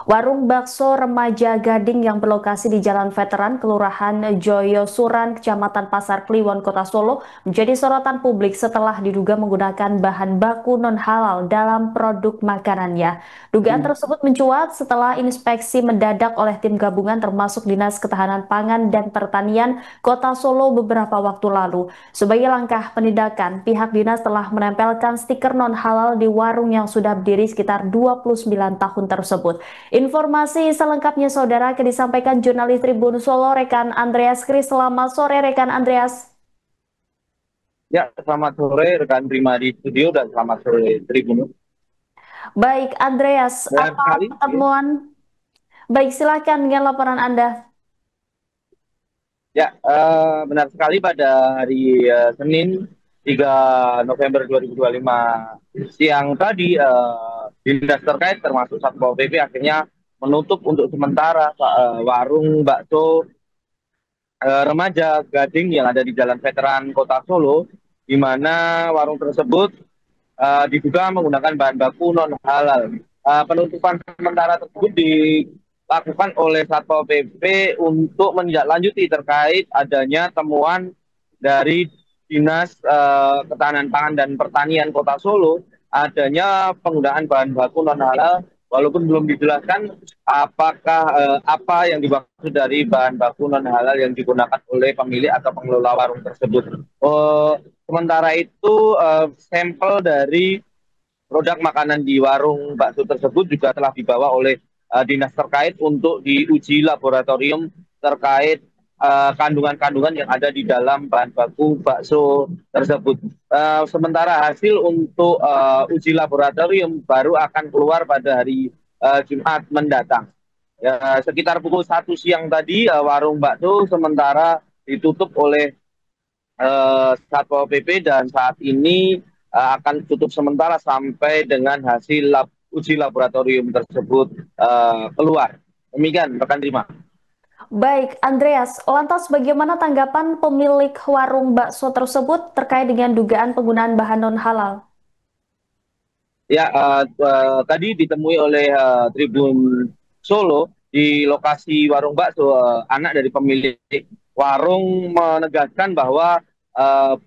Warung bakso remaja Gading yang berlokasi di Jalan Veteran, Kelurahan Joyosuran, Kecamatan Pasar Kliwon, Kota Solo, menjadi sorotan publik setelah diduga menggunakan bahan baku non-halal dalam produk makanannya. Dugaan tersebut mencuat setelah inspeksi mendadak oleh tim gabungan termasuk Dinas Ketahanan Pangan dan Pertanian Kota Solo beberapa waktu lalu. Sebagai langkah penindakan, pihak dinas telah menempelkan stiker non-halal di warung yang sudah berdiri sekitar 29 tahun tersebut. Informasi selengkapnya saudara akan disampaikan jurnalis Tribun Solo rekan Andreas Kris. Selamat sore rekan Andreas. Ya, selamat sore rekan Prima di studio dan selamat sore Tribun. Baik Andreas, Benar apa sekali, ya. pertemuan? Baik silakan dengan laporan Anda. Ya, benar sekali pada hari Senin 3 November 2025 siang tadi dinas terkait termasuk Satpol PP akhirnya menutup untuk sementara warung bakso remaja Gading yang ada di Jalan Veteran Kota Solo, di mana warung tersebut diduga menggunakan bahan baku non halal. Penutupan sementara tersebut dilakukan oleh Satpol PP untuk menindaklanjuti terkait adanya temuan dari Dinas Ketahanan Pangan dan Pertanian Kota Solo adanya penggunaan bahan baku non halal, walaupun belum dijelaskan apakah apa yang dimaksud dari bahan baku non halal yang digunakan oleh pemilik atau pengelola warung tersebut. Sementara itu sampel dari produk makanan di warung bakso tersebut juga telah dibawa oleh dinas terkait untuk diuji laboratorium terkait kandungan-kandungan yang ada di dalam bahan baku bakso tersebut. Sementara hasil untuk uji laboratorium baru akan keluar pada hari Jumat mendatang. Ya, sekitar pukul 1 siang tadi warung bakso sementara ditutup oleh Satpol PP dan saat ini akan tutup sementara sampai dengan hasil uji laboratorium tersebut keluar. Demikian, rekan Rima. Baik Andreas, lantas bagaimana tanggapan pemilik warung bakso tersebut terkait dengan dugaan penggunaan bahan non-halal? Ya, tadi ditemui oleh Tribun Solo di lokasi warung bakso, anak dari pemilik warung menegaskan bahwa uh,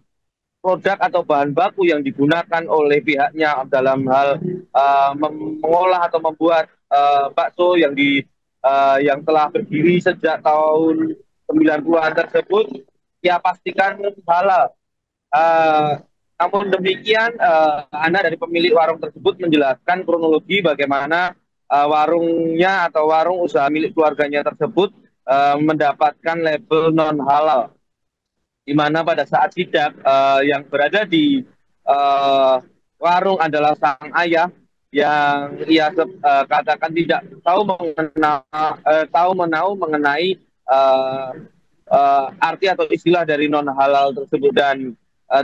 produk atau bahan baku yang digunakan oleh pihaknya dalam hal mengolah atau membuat bakso yang telah berdiri sejak tahun 90-an tersebut ya pastikan halal. Uh, Namun demikian, anak dari pemilik warung tersebut menjelaskan kronologi bagaimana warungnya atau warung usaha milik keluarganya tersebut mendapatkan label non halal, di mana pada saat sidak yang berada di uh, warung adalah sang ayah yang katakan tidak tahu menahu mengenai uh, arti atau istilah dari non halal tersebut dan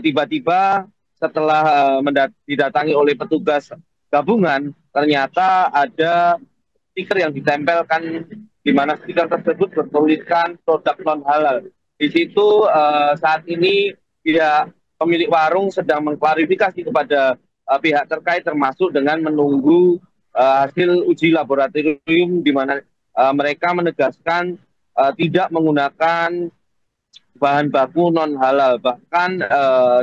tiba-tiba setelah didatangi oleh petugas gabungan ternyata ada stiker yang ditempelkan di mana stiker tersebut bertuliskan produk non halal. Di situ saat ini pihak pemilik warung sedang mengklarifikasi kepada pihak terkait termasuk dengan menunggu hasil uji laboratorium di mana mereka menegaskan tidak menggunakan bahan baku non halal, bahkan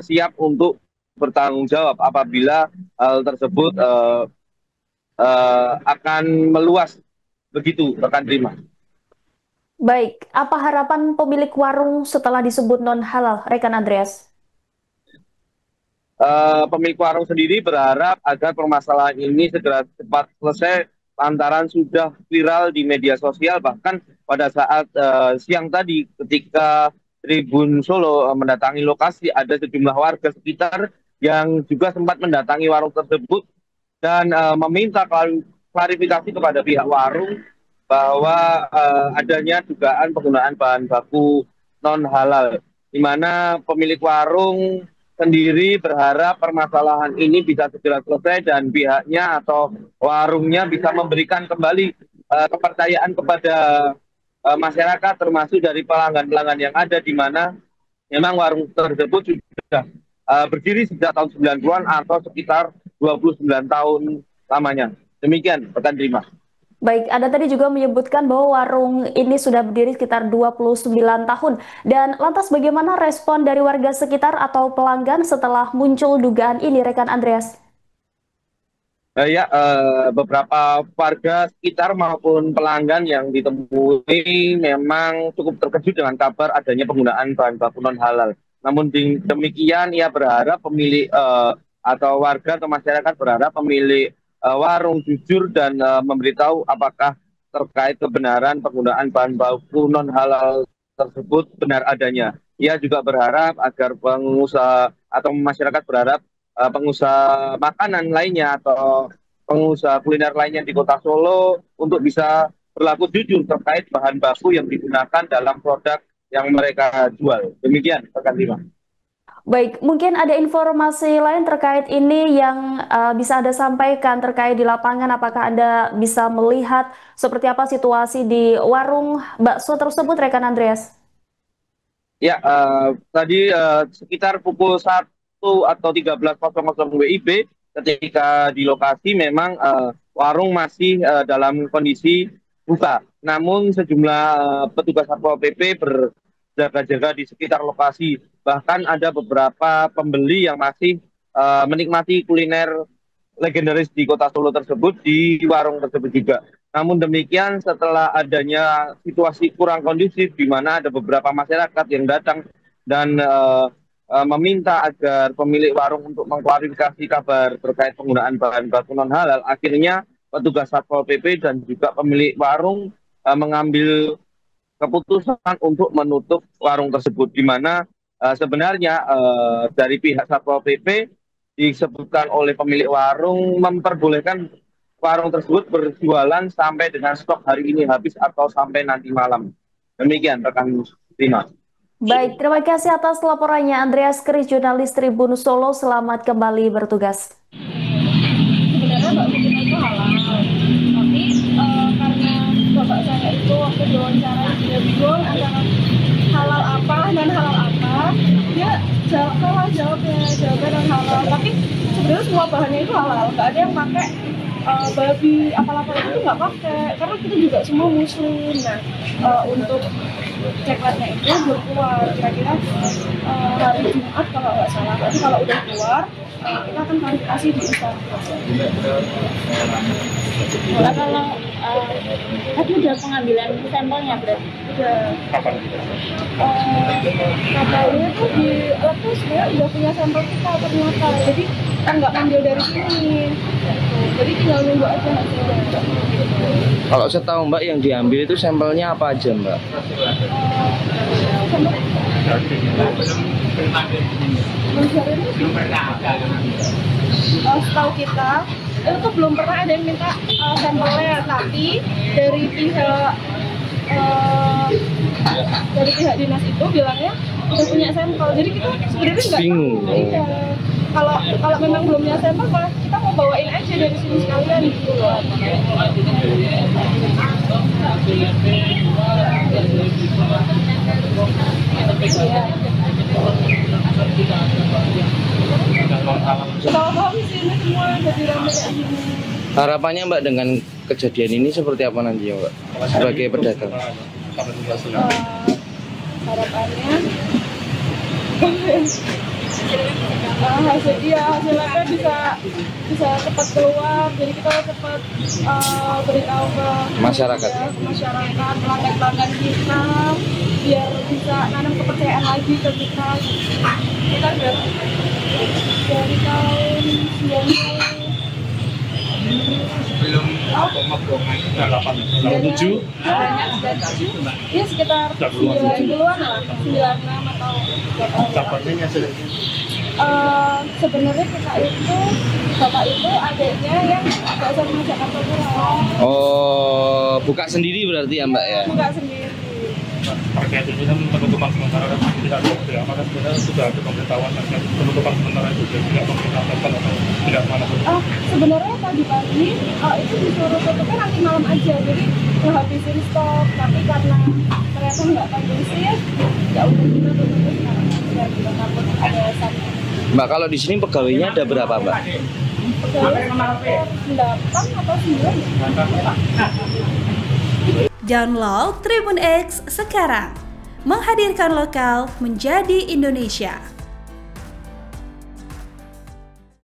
siap untuk bertanggung jawab apabila hal tersebut akan meluas, begitu rekan Terima. Baik, apa harapan pemilik warung setelah disebut non-halal, rekan Andreas? Pemilik warung sendiri berharap agar permasalahan ini segera cepat selesai lantaran sudah viral di media sosial, bahkan pada saat siang tadi ketika Tribun Solo mendatangi lokasi ada sejumlah warga sekitar yang juga sempat mendatangi warung tersebut dan meminta klarifikasi kepada pihak warung bahwa adanya dugaan penggunaan bahan baku non halal, di mana pemilik warung sendiri berharap permasalahan ini bisa segera selesai dan pihaknya atau warungnya bisa memberikan kembali kepercayaan kepada masyarakat termasuk dari pelanggan-pelanggan yang ada, di mana memang warung tersebut sudah berdiri sejak tahun 90-an atau sekitar 29 tahun lamanya. Demikian, rekan Terima. Baik, Anda tadi juga menyebutkan bahwa warung ini sudah berdiri sekitar 29 tahun. Dan lantas bagaimana respon dari warga sekitar atau pelanggan setelah muncul dugaan ini, rekan Andreas? Beberapa warga sekitar maupun pelanggan yang ditemui memang cukup terkejut dengan kabar adanya penggunaan bahan baku non halal. Namun demikian, ia berharap pemilik atau warga atau masyarakat berharap pemilik warung jujur dan memberitahu apakah terkait kebenaran penggunaan bahan baku non halal tersebut benar adanya. Ia juga berharap agar pengusaha atau masyarakat berharap pengusaha makanan lainnya atau pengusaha kuliner lainnya di Kota Solo untuk bisa berlaku jujur terkait bahan baku yang digunakan dalam produk yang mereka jual. Demikian, rekan Lima. Baik, mungkin ada informasi lain terkait ini yang bisa Anda sampaikan terkait di lapangan. Apakah Anda bisa melihat seperti apa situasi di warung bakso tersebut, rekan Andreas? Tadi sekitar pukul 1 atau 13.00 WIB ketika di lokasi memang warung masih dalam kondisi buka. Namun sejumlah petugas Satpol PP berjaga-jaga di sekitar lokasi. Bahkan ada beberapa pembeli yang masih menikmati kuliner legendaris di Kota Solo tersebut di warung tersebut juga. Namun demikian, setelah adanya situasi kurang kondusif di mana ada beberapa masyarakat yang datang dan meminta agar pemilik warung untuk mengklarifikasi kabar terkait penggunaan bahan baku non halal, akhirnya petugas Satpol PP dan juga pemilik warung mengambil keputusan untuk menutup warung tersebut, di mana sebenarnya dari pihak Satpol PP disebutkan oleh pemilik warung memperbolehkan warung tersebut berjualan sampai dengan stok hari ini habis atau sampai nanti malam. Demikian rekan Rina. Baik, terima kasih atas laporannya Andreas Kris, jurnalis Tribun Solo. Selamat kembali bertugas. Sebenarnya bakso kita itu halal, tapi karena bapak saya itu waktu diwawancara dia bingung antara halal apa dan halal apa, dia jawabnya dan halal, tapi sebenarnya semua bahannya itu halal, nggak ada yang pakai babi apa-apa itu nggak pakai, karena kita juga semua muslim. Nah, untuk ceklatnya itu belum keluar, kira-kira hari Jumat kalau nggak salah. Tapi kalau udah keluar, kita akan klarifikasi di Instagram. Kalau tadi udah pengambilan sampelnya berarti? Udah. Kapan? Katanya tuh di lab tuh sebenarnya udah punya sampel kita ternyata, jadi kita nggak ngambil dari sini. Jadi tinggal nunggu aja hasilnya. Kalau saya tahu Mbak, yang diambil itu sampelnya apa aja Mbak? Setahu kita itu tuh belum pernah ada yang minta sampelnya, tapi dari pihak dinas itu bilangnya udah punya sampel. Jadi kita sebenarnya nggak bingung. Kalau memang belum punya sampel, malah kita mau bawain aja dari sini sekalian gitu loh. Tahu-tahu di sini semua jadi ramai kayak gini. Harapannya Mbak dengan kejadian ini seperti apa nanti ya Mbak sebagai pedagang? Harapannya hasilnya bisa cepat keluar, jadi kita cepat beritahu ke Masyarakat, pelanggan kita, biar bisa nanam kepercayaan lagi ke kita. Kita dari tahun 87. Ya sekitar 90-an lah, 96 atau Dapatnya sebenarnya bapak itu adiknya yang bakso sama Jakarta Pulau. oh buka sendiri berarti ya Mbak ya? Buka sendiri. terkait ini kan penutupan sementara kan tidak ada, apakah sebenarnya sudah ada pemberitahuan terkait penutupan sementara itu tidak pemerintah atau tidak mana? Sebenarnya pagi-pagi itu disuruh tutupnya nanti malam aja, jadi ngehabisin stok, tapi karena ternyata nggak kondusif, ya udah kita tutupnya sekarang biar kita takut ada sakit. Mbak, kalau di sini pegawainya ada berapa Mbak? 8 atau 9. Download Tribun X sekarang, menghadirkan lokal menjadi Indonesia.